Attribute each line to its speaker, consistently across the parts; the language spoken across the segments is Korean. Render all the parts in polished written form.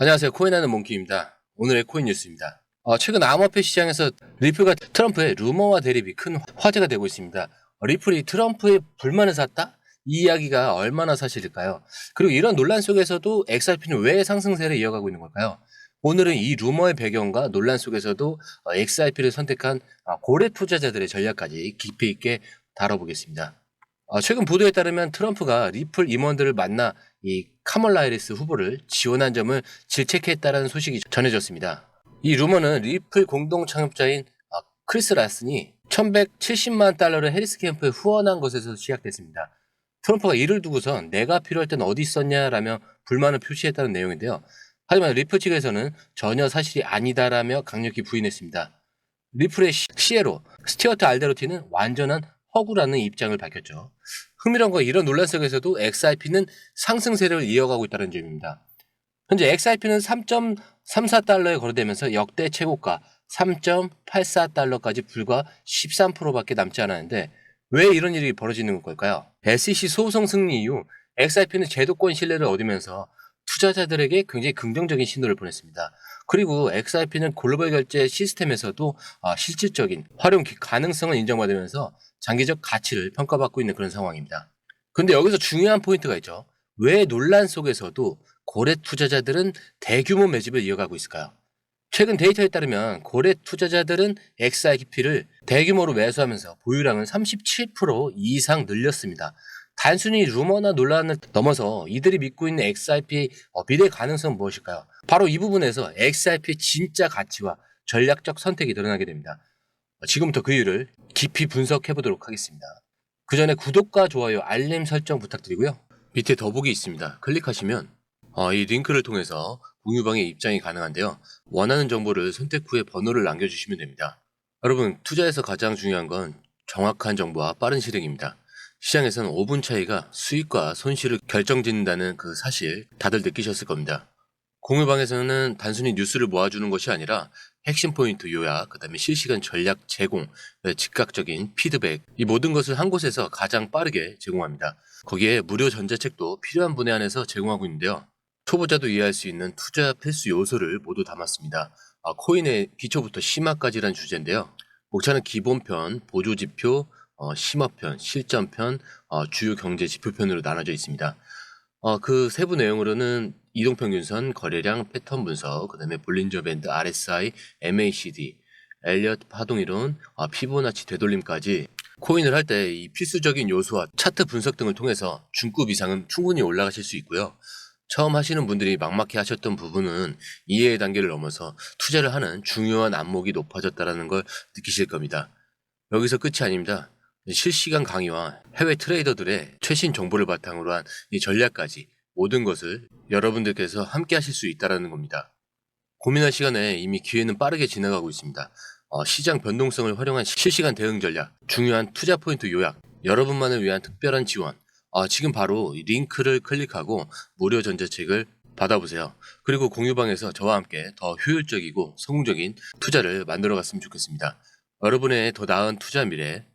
Speaker 1: 안녕하세요. 코인하는 몽키입니다. 오늘의 코인 뉴스입니다. 최근 암호화폐 시장에서 리플과 트럼프의 루머와 대립이 큰 화제가 되고 있습니다. 리플이 트럼프의 불만을 샀다? 이 이야기가 얼마나 사실일까요? 그리고 이런 논란 속에서도 XRP는 왜 상승세를 이어가고 있는 걸까요? 오늘은 이 루머의 배경과 논란 속에서도 XRP를 선택한 고래 투자자들의 전략까지 깊이 있게 다뤄보겠습니다. 최근 보도에 따르면 트럼프가 리플 임원들을 만나 이 카멀라 해리스 후보를 지원한 점을 질책했다는 소식이 전해졌습니다. 이 루머는 리플 공동 창업자인 크리스 라슨이 1170만 달러를 해리스 캠프에 후원한 것에서 시작됐습니다. 트럼프가 이를 두고선 내가 필요할 땐 어디 있었냐라며 불만을 표시했다는 내용인데요. 하지만 리플 측에서는 전혀 사실이 아니다라며 강력히 부인했습니다. 리플의 CEO로 스튜어트 알데로티는 완전한 허구라는 입장을 밝혔죠. 흥미로운 건 이런 논란 속에서도 XRP는 상승세를 이어가고 있다는 점입니다. 현재 XRP는 3.34달러에 거래되면서 역대 최고가 3.84달러까지 불과 13%밖에 남지 않았는데 왜 이런 일이 벌어지는 걸까요? SEC 소송 승리 이후 XRP는 제도권 신뢰를 얻으면서 투자자들에게 굉장히 긍정적인 신호를 보냈습니다. 그리고 XRP는 글로벌 결제 시스템에서도 실질적인 활용 가능성을 인정받으면서 장기적 가치를 평가받고 있는 그런 상황입니다. 근데 여기서 중요한 포인트가 있죠. 왜 논란 속에서도 고래 투자자들은 대규모 매집을 이어가고 있을까요? 최근 데이터에 따르면 고래 투자자들은 XRP를 대규모로 매수하면서 보유량을 37% 이상 늘렸습니다. 단순히 루머나 논란을 넘어서 이들이 믿고 있는 XRP의 미래 가능성은 무엇일까요? 바로 이 부분에서 XRP의 진짜 가치와 전략적 선택이 드러나게 됩니다. 지금부터 그 이유를 깊이 분석해 보도록 하겠습니다. 그 전에 구독과 좋아요, 알림 설정 부탁드리고요. 밑에 더보기 있습니다. 클릭하시면 이 링크를 통해서 공유방에 입장이 가능한데요. 원하는 정보를 선택 후에 번호를 남겨주시면 됩니다. 여러분, 투자에서 가장 중요한 건 정확한 정보와 빠른 실행입니다. 시장에서는 5분 차이가 수익과 손실을 결정짓는다는 그 사실 다들 느끼셨을 겁니다. 공유방에서는 단순히 뉴스를 모아주는 것이 아니라 핵심 포인트 요약, 그 다음에 실시간 전략 제공, 즉각적인 피드백, 이 모든 것을 한 곳에서 가장 빠르게 제공합니다. 거기에 무료 전자책도 필요한 분에 한해서 제공하고 있는데요. 초보자도 이해할 수 있는 투자 필수 요소를 모두 담았습니다. 코인의 기초부터 심화까지란 주제인데요. 목차는 기본편, 보조지표, 심화편, 실전편, 주요 경제 지표편으로 나눠져 있습니다. 그 세부 내용으로는 이동평균선, 거래량, 패턴 분석, 그 다음에 볼린저 밴드, RSI, MACD, 엘리엇 파동이론, 피보나치 되돌림까지 코인을 할 때 이 필수적인 요소와 차트 분석 등을 통해서 중급 이상은 충분히 올라가실 수 있고요. 처음 하시는 분들이 막막해 하셨던 부분은 이해의 단계를 넘어서 투자를 하는 중요한 안목이 높아졌다는 걸 느끼실 겁니다. 여기서 끝이 아닙니다. 실시간 강의와 해외 트레이더들의 최신 정보를 바탕으로 한 이 전략까지 모든 것을 여러분들께서 함께 하실 수 있다는 겁니다. 고민할 시간에 이미 기회는 빠르게 지나가고 있습니다. 시장 변동성을 활용한 실시간 대응 전략, 중요한 투자 포인트 요약, 여러분만을 위한 특별한 지원, 지금 바로 이 링크를 클릭하고 무료 전자책을 받아보세요. 그리고 공유방에서 저와 함께 더 효율적이고 성공적인 투자를 만들어 갔으면 좋겠습니다. 여러분의 더 나은 투자 미래,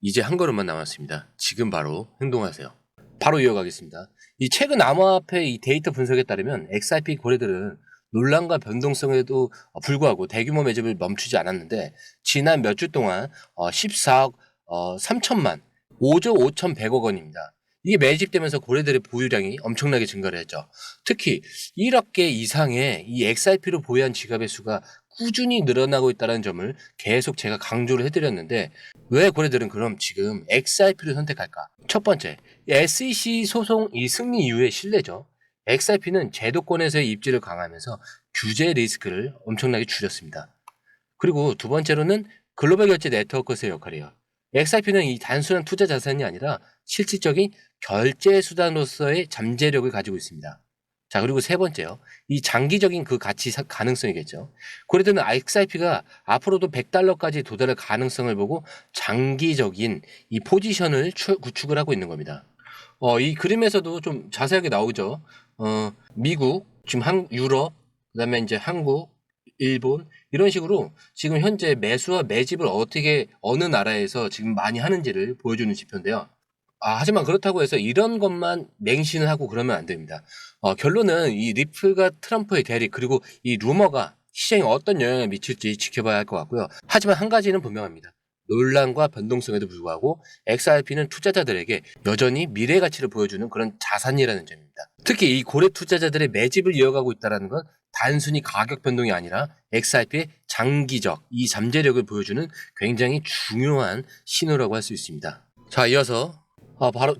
Speaker 1: 이제 한 걸음만 남았습니다. 지금 바로 행동하세요. 바로 이어가겠습니다. 이 최근 암호화폐 이 데이터 분석에 따르면 XRP 고래들은 논란과 변동성에도 불구하고 대규모 매집을 멈추지 않았는데 지난 몇 주 동안 14억 3천만 5조 5,100억 원입니다. 이게 매집되면서 고래들의 보유량이 엄청나게 증가를 했죠. 특히 1억 개 이상의 이 XRP로 보유한 지갑의 수가 꾸준히 늘어나고 있다는 점을 계속 제가 강조를 해드렸는데 왜 고래들은 그럼 지금 XRP를 선택할까? 첫 번째, SEC 소송 이 승리 이후의 신뢰죠. XRP는 제도권에서의 입지를 강화하면서 규제 리스크를 엄청나게 줄였습니다. 그리고 두 번째로는 글로벌 결제 네트워크의 역할이에요. XRP는 이 단순한 투자 자산이 아니라 실질적인 결제 수단으로서의 잠재력을 가지고 있습니다. 자, 그리고 세 번째요. 이 장기적인 그 가치 가능성이겠죠. 고래들은 XRP가 앞으로도 100달러까지 도달할 가능성을 보고 장기적인 이 포지션을 구축을 하고 있는 겁니다. 이 그림에서도 좀 자세하게 나오죠. 미국, 지금 유럽, 그다음에 이제 한국, 일본 이런 식으로 지금 현재 매수와 매집을 어떻게 어느 나라에서 지금 많이 하는지를 보여주는 지표인데요. 하지만 그렇다고 해서 이런 것만 맹신을 하고 그러면 안 됩니다. 결론은 이 리플과 트럼프의 대립 그리고 이 루머가 시장에 어떤 영향을 미칠지 지켜봐야 할 것 같고요. 하지만 한 가지는 분명합니다. 논란과 변동성에도 불구하고 XRP는 투자자들에게 여전히 미래 가치를 보여주는 그런 자산이라는 점입니다. 특히 이 고래 투자자들의 매집을 이어가고 있다는 건 단순히 가격 변동이 아니라 XRP의 장기적 이 잠재력을 보여주는 굉장히 중요한 신호라고 할 수 있습니다. 자, 이어서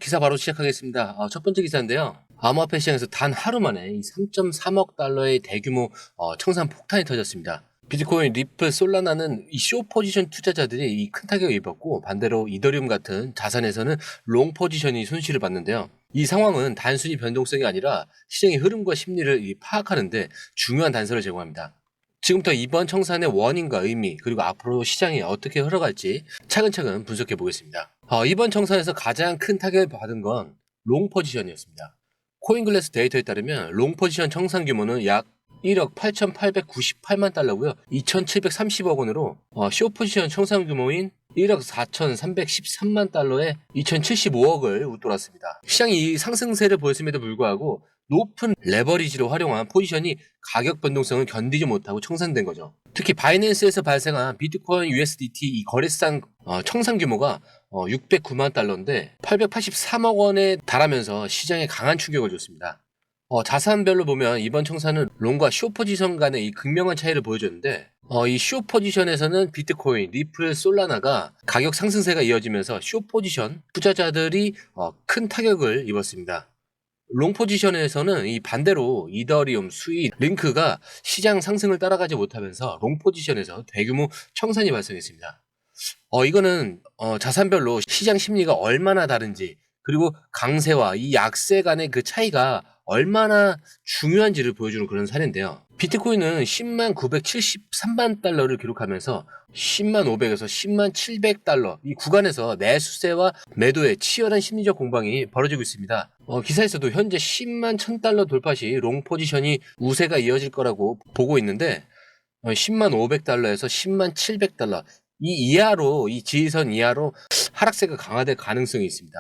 Speaker 1: 기사 바로 시작하겠습니다. 첫 번째 기사인데요. 암호화폐 시장에서 단 하루 만에 이 3.3억 달러의 대규모 청산 폭탄이 터졌습니다. 비트코인, 리플, 솔라나는 이 쇼 포지션 투자자들이 이 큰 타격을 입었고 반대로 이더리움 같은 자산에서는 롱 포지션이 손실을 봤는데요. 이 상황은 단순히 변동성이 아니라 시장의 흐름과 심리를 파악하는데 중요한 단서를 제공합니다. 지금부터 이번 청산의 원인과 의미 그리고 앞으로 시장이 어떻게 흘러갈지 차근차근 분석해 보겠습니다. 이번 청산에서 가장 큰 타격을 받은 건 롱 포지션이었습니다. 코인글래스 데이터에 따르면 롱 포지션 청산 규모는 약 1억 8,898만 달러고요. 2,730억 원으로 쇼 포지션 청산 규모인 1억 4,313만 달러에 2,075억을 웃돌았습니다. 시장이 이 상승세를 보였음에도 불구하고 높은 레버리지를 활용한 포지션이 가격 변동성을 견디지 못하고 청산된 거죠. 특히 바이낸스에서 발생한 비트코인 USDT 이 거래상 청산 규모가 609만 달러인데 883억 원에 달하면서 시장에 강한 충격을 줬습니다. 자산별로 보면 이번 청산은 롱과 쇼 포지션 간의 이 극명한 차이를 보여줬는데 이 쇼 포지션에서는 비트코인, 리플, 솔라나가 가격 상승세가 이어지면서 쇼 포지션 투자자들이 큰 타격을 입었습니다. 롱 포지션에서는 이 반대로 이더리움, 수익, 링크가 시장 상승을 따라가지 못하면서 롱 포지션에서 대규모 청산이 발생했습니다. 이거는 자산별로 시장 심리가 얼마나 다른지 그리고 강세와 이 약세 간의 그 차이가 얼마나 중요한지를 보여주는 그런 사례인데요. 비트코인은 10만 973만 달러를 기록하면서 10만 500에서 10만 700달러 이 구간에서 매수세와 매도의 치열한 심리적 공방이 벌어지고 있습니다. 기사에서도 현재 10만 1000달러 돌파 시 롱 포지션이 우세가 이어질 거라고 보고 있는데 10만 500달러에서 10만 700달러 이 이하로 이 지지선 이하로 하락세가 강화될 가능성이 있습니다.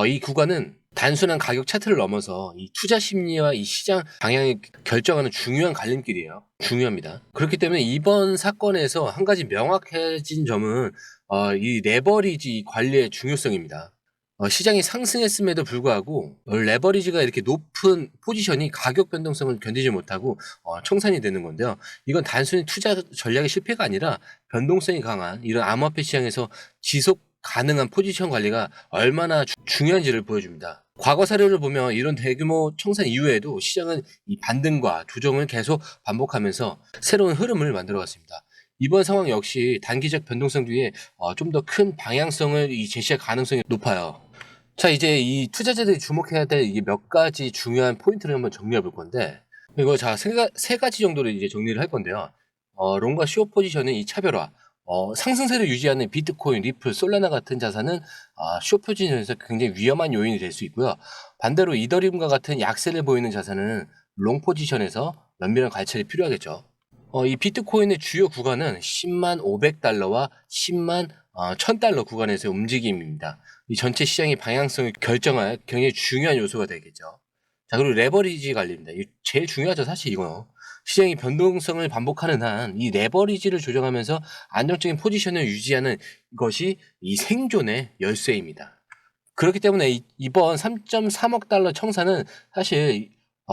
Speaker 1: 이 구간은 단순한 가격 차트를 넘어서 이 투자 심리와 이 시장 방향을 결정하는 중요한 갈림길이에요. 중요합니다. 그렇기 때문에 이번 사건에서 한 가지 명확해진 점은 이 레버리지 관리의 중요성입니다. 시장이 상승했음에도 불구하고 레버리지가 이렇게 높은 포지션이 가격 변동성을 견디지 못하고 청산이 되는 건데요. 이건 단순히 투자 전략의 실패가 아니라 변동성이 강한 이런 암호화폐 시장에서 지속 가능한 포지션 관리가 얼마나 중요한지를 보여줍니다. 과거 사례를 보면 이런 대규모 청산 이후에도 시장은 이 반등과 조정을 계속 반복하면서 새로운 흐름을 만들어갔습니다. 이번 상황 역시 단기적 변동성 뒤에 좀 더 큰 방향성을 제시할 가능성이 높아요. 자, 이제 이 투자자들이 주목해야 될 이게 몇 가지 중요한 포인트를 한번 정리해 볼 건데, 이거 세 가지 정도로 이제 정리를 할 건데요. 롱과 쇼 포지션은 이 차별화, 상승세를 유지하는 비트코인, 리플, 솔라나 같은 자산은 쇼 포지션에서 굉장히 위험한 요인이 될 수 있고요. 반대로 이더리움과 같은 약세를 보이는 자산은 롱 포지션에서 면밀한 관찰이 필요하겠죠. 이 비트코인의 주요 구간은 10만 500달러와 10만 1000달러 구간에서의 움직임입니다. 이 전체 시장의 방향성을 결정할 굉장히 중요한 요소가 되겠죠. 자, 그리고 레버리지 관리입니다. 제일 중요하죠, 사실 이거. 시장이 변동성을 반복하는 한 이 레버리지를 조정하면서 안정적인 포지션을 유지하는 것이 이 생존의 열쇠입니다. 그렇기 때문에 이번 3.3억 달러 청산은 사실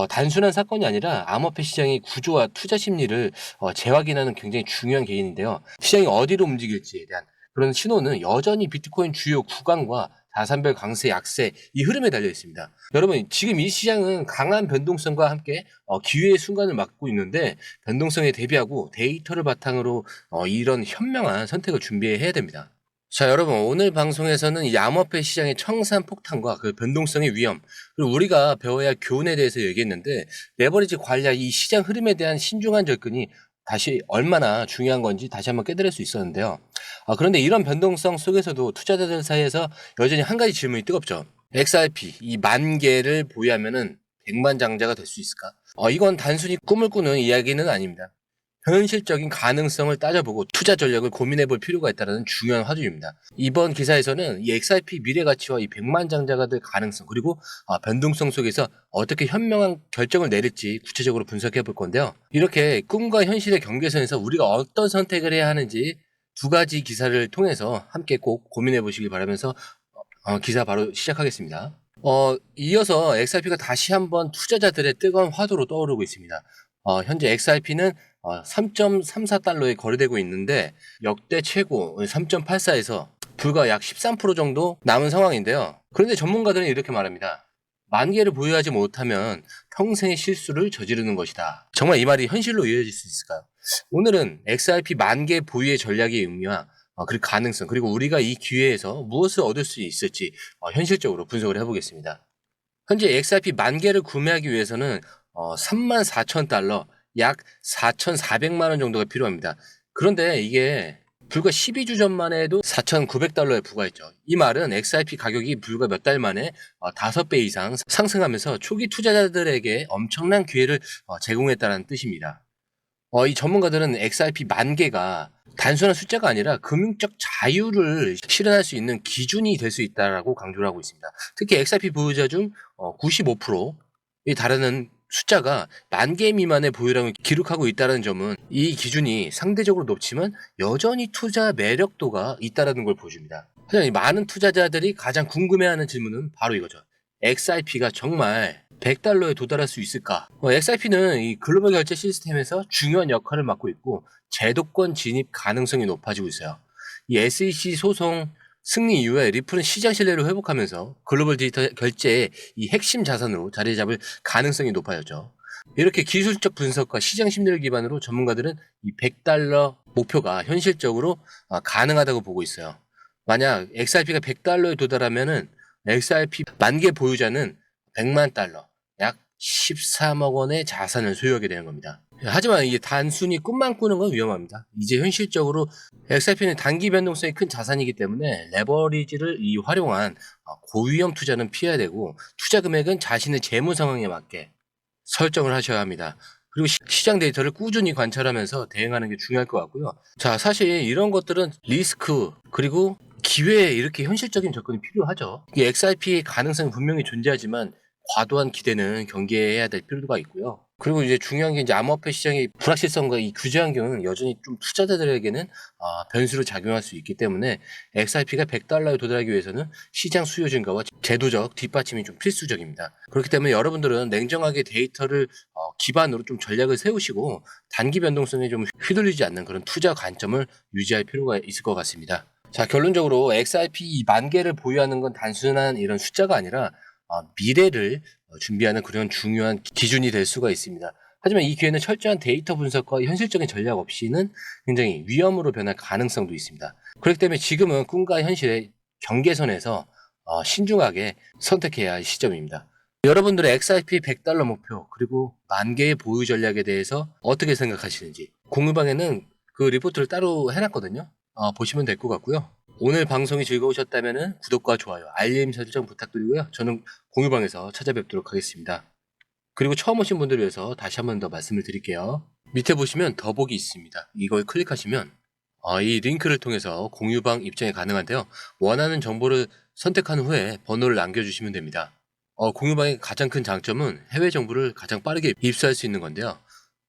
Speaker 1: 단순한 사건이 아니라 암호화폐 시장의 구조와 투자 심리를 재확인하는 굉장히 중요한 개인인데요. 시장이 어디로 움직일지에 대한 그런 신호는 여전히 비트코인 주요 구간과 자산별 강세, 약세 이 흐름에 달려 있습니다. 여러분, 지금 이 시장은 강한 변동성과 함께 기회의 순간을 맞고 있는데 변동성에 대비하고 데이터를 바탕으로 이런 현명한 선택을 준비해야 됩니다. 자, 여러분, 오늘 방송에서는 이 암호화폐 시장의 청산 폭탄과 그 변동성의 위험, 그리고 우리가 배워야 할 교훈에 대해서 얘기했는데, 레버리지 관리와 이 시장 흐름에 대한 신중한 접근이 다시 얼마나 중요한 건지 다시 한번 깨달을 수 있었는데요. 그런데 이런 변동성 속에서도 투자자들 사이에서 여전히 한 가지 질문이 뜨겁죠. XRP, 이 10,000개를 보유하면은 백만장자가 될 수 있을까? 이건 단순히 꿈을 꾸는 이야기는 아닙니다. 현실적인 가능성을 따져보고 투자 전략을 고민해 볼 필요가 있다는 중요한 화두입니다. 이번 기사에서는 이 XRP 미래 가치와 이 백만장자가 될 가능성 그리고 변동성 속에서 어떻게 현명한 결정을 내릴지 구체적으로 분석해 볼 건데요. 이렇게 꿈과 현실의 경계선에서 우리가 어떤 선택을 해야 하는지 두 가지 기사를 통해서 함께 꼭 고민해 보시길 바라면서 기사 바로 시작하겠습니다. 이어서 XRP가 다시 한번 투자자들의 뜨거운 화두로 떠오르고 있습니다. 현재 XRP는 3.34달러에 거래되고 있는데 역대 최고 3.84에서 불과 약 13% 정도 남은 상황인데요. 그런데 전문가들은 이렇게 말합니다. 만 개를 보유하지 못하면 평생의 실수를 저지르는 것이다. 정말 이 말이 현실로 이어질 수 있을까요? 오늘은 XRP 만 개 보유의 전략의 의미와 그리고 가능성 그리고 우리가 이 기회에서 무엇을 얻을 수 있을지 현실적으로 분석을 해보겠습니다. 현재 XRP 만 개를 구매하기 위해서는 34,000달러 약 4,400만 원 정도가 필요합니다. 그런데 이게 불과 12주 전만 해도 4,900달러에 불과했죠. 이 말은 XRP 가격이 불과 몇 달 만에 5배 이상 상승하면서 초기 투자자들에게 엄청난 기회를 제공했다는 뜻입니다. 이 전문가들은 XRP 만 개가 단순한 숫자가 아니라 금융적 자유를 실현할 수 있는 기준이 될 수 있다고 강조를 하고 있습니다. 특히 XRP 보유자 중 95%에 달하는 숫자가 만 개 미만의 보유량을 기록하고 있다는 점은 이 기준이 상대적으로 높지만 여전히 투자 매력도가 있다는 걸 보여줍니다. 하지만 많은 투자자들이 가장 궁금해하는 질문은 바로 이거죠. XRP가 정말 100달러에 도달할 수 있을까? XRP는 이 글로벌 결제 시스템에서 중요한 역할을 맡고 있고 제도권 진입 가능성이 높아지고 있어요. 이 SEC 소송 승리 이후에 리플은 시장 신뢰를 회복하면서 글로벌 디지털 결제의 이 핵심 자산으로 자리 잡을 가능성이 높아졌죠. 이렇게 기술적 분석과 시장 심리를 기반으로 전문가들은 이 100달러 목표가 현실적으로 가능하다고 보고 있어요. 만약 XRP가 100달러에 도달하면은 XRP 만 개 보유자는 100만 달러, 약 13억 원의 자산을 소유하게 되는 겁니다. 하지만 이게 단순히 꿈만 꾸는 건 위험합니다. 이제 현실적으로 XRP는 단기 변동성이 큰 자산이기 때문에 레버리지를 활용한 고위험 투자는 피해야 되고 투자 금액은 자신의 재무 상황에 맞게 설정을 하셔야 합니다. 그리고 시장 데이터를 꾸준히 관찰하면서 대응하는 게 중요할 것 같고요. 자, 사실 이런 것들은 리스크 그리고 기회에 이렇게 현실적인 접근이 필요하죠. 이 XRP의 가능성이 분명히 존재하지만 과도한 기대는 경계해야 될 필요가 있고요. 그리고 이제 중요한 게 이제 암호화폐 시장의 불확실성과 이 규제 환경은 여전히 좀 투자자들에게는 변수로 작용할 수 있기 때문에 XRP가 100달러에 도달하기 위해서는 시장 수요 증가와 제도적 뒷받침이 좀 필수적입니다. 그렇기 때문에 여러분들은 냉정하게 데이터를 기반으로 좀 전략을 세우시고 단기 변동성에 좀 휘둘리지 않는 그런 투자 관점을 유지할 필요가 있을 것 같습니다. 자, 결론적으로 XRP 만 개를 보유하는 건 단순한 이런 숫자가 아니라 미래를 준비하는 그런 중요한 기준이 될 수가 있습니다. 하지만 이 기회는 철저한 데이터 분석과 현실적인 전략 없이는 굉장히 위험으로 변할 가능성도 있습니다. 그렇기 때문에 지금은 꿈과 현실의 경계선에서 신중하게 선택해야 할 시점입니다. 여러분들의 XRP 100달러 목표 그리고 만 개의 보유 전략에 대해서 어떻게 생각하시는지 공유방에는 그 리포트를 따로 해놨거든요. 보시면 될 것 같고요. 오늘 방송이 즐거우셨다면 구독과 좋아요, 알림 설정 부탁드리고요. 저는 공유방에서 찾아뵙도록 하겠습니다. 그리고 처음 오신 분들을 위해서 다시 한 번 더 말씀을 드릴게요. 밑에 보시면 더보기 있습니다. 이걸 클릭하시면 이 링크를 통해서 공유방 입장이 가능한데요. 원하는 정보를 선택한 후에 번호를 남겨주시면 됩니다. 공유방의 가장 큰 장점은 해외 정보를 가장 빠르게 입수할 수 있는 건데요.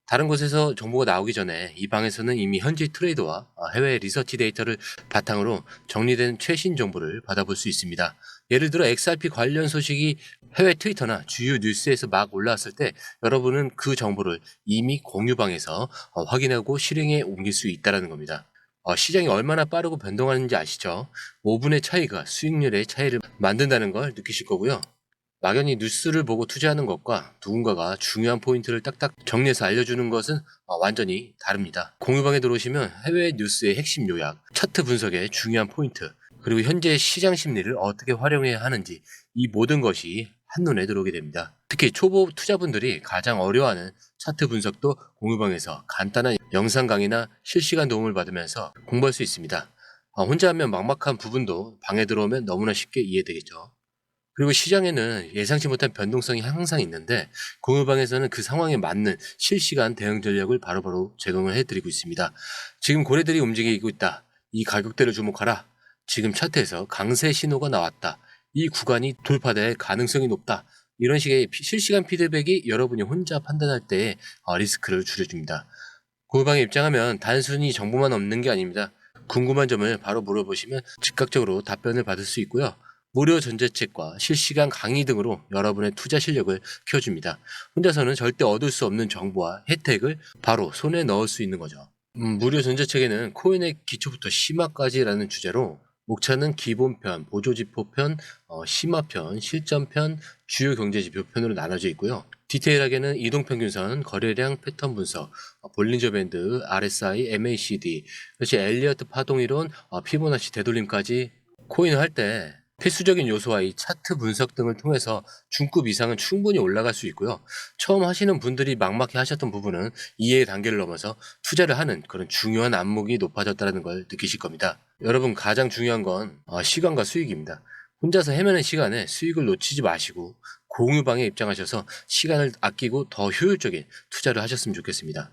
Speaker 1: 다른 곳에서 정보가 나오기 전에 이 방에서는 이미 현지 트레이더와 해외 리서치 데이터를 바탕으로 정리된 최신 정보를 받아볼 수 있습니다. 예를 들어 XRP 관련 소식이 해외 트위터나 주요 뉴스에서 막 올라왔을 때 여러분은 그 정보를 이미 공유방에서 확인하고 실행에 옮길 수 있다는 겁니다. 시장이 얼마나 빠르고 변동하는지 아시죠? 5분의 차이가 수익률의 차이를 만든다는 걸 느끼실 거고요. 막연히 뉴스를 보고 투자하는 것과 누군가가 중요한 포인트를 딱딱 정리해서 알려주는 것은 완전히 다릅니다. 공유방에 들어오시면 해외 뉴스의 핵심 요약, 차트 분석의 중요한 포인트, 그리고 현재 시장 심리를 어떻게 활용해야 하는지 이 모든 것이 한눈에 들어오게 됩니다. 특히 초보 투자분들이 가장 어려워하는 차트 분석도 공유방에서 간단한 영상 강의나 실시간 도움을 받으면서 공부할 수 있습니다. 혼자 하면 막막한 부분도 방에 들어오면 너무나 쉽게 이해되겠죠. 그리고 시장에는 예상치 못한 변동성이 항상 있는데 공유방에서는 그 상황에 맞는 실시간 대응 전략을 바로바로 제공을 해드리고 있습니다. 지금 고래들이 움직이고 있다. 이 가격대를 주목하라. 지금 차트에서 강세 신호가 나왔다. 이 구간이 돌파될 가능성이 높다. 이런 식의 실시간 피드백이 여러분이 혼자 판단할 때 리스크를 줄여줍니다. 공유방에 입장하면 단순히 정보만 없는 게 아닙니다. 궁금한 점을 바로 물어보시면 즉각적으로 답변을 받을 수 있고요. 무료 전자책과 실시간 강의 등으로 여러분의 투자 실력을 키워줍니다. 혼자서는 절대 얻을 수 없는 정보와 혜택을 바로 손에 넣을 수 있는 거죠. 무료 전자책에는 코인의 기초부터 심화까지라는 주제로 목차는 기본편, 보조지표편, 심화편, 실전편, 주요 경제지표 편으로 나눠져 있고요. 디테일하게는 이동평균선, 거래량 패턴 분석, 볼린저 밴드, RSI, MACD, 그렇지 엘리어트 파동이론, 피보나치 되돌림까지 코인을 할 때 필수적인 요소와 이 차트 분석 등을 통해서 중급 이상은 충분히 올라갈 수 있고요. 처음 하시는 분들이 막막해 하셨던 부분은 이해의 단계를 넘어서 투자를 하는 그런 중요한 안목이 높아졌다는 걸 느끼실 겁니다. 여러분 가장 중요한 건 시간과 수익입니다. 혼자서 헤매는 시간에 수익을 놓치지 마시고 공유방에 입장하셔서 시간을 아끼고 더 효율적인 투자를 하셨으면 좋겠습니다.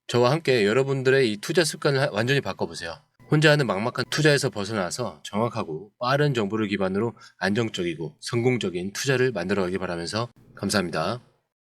Speaker 1: 저와 함께 여러분들의 이 투자 습관을 완전히 바꿔보세요. 혼자 하는 막막한 투자에서 벗어나서 정확하고 빠른 정보를 기반으로 안정적이고 성공적인 투자를 만들어가기 바라면서 감사합니다.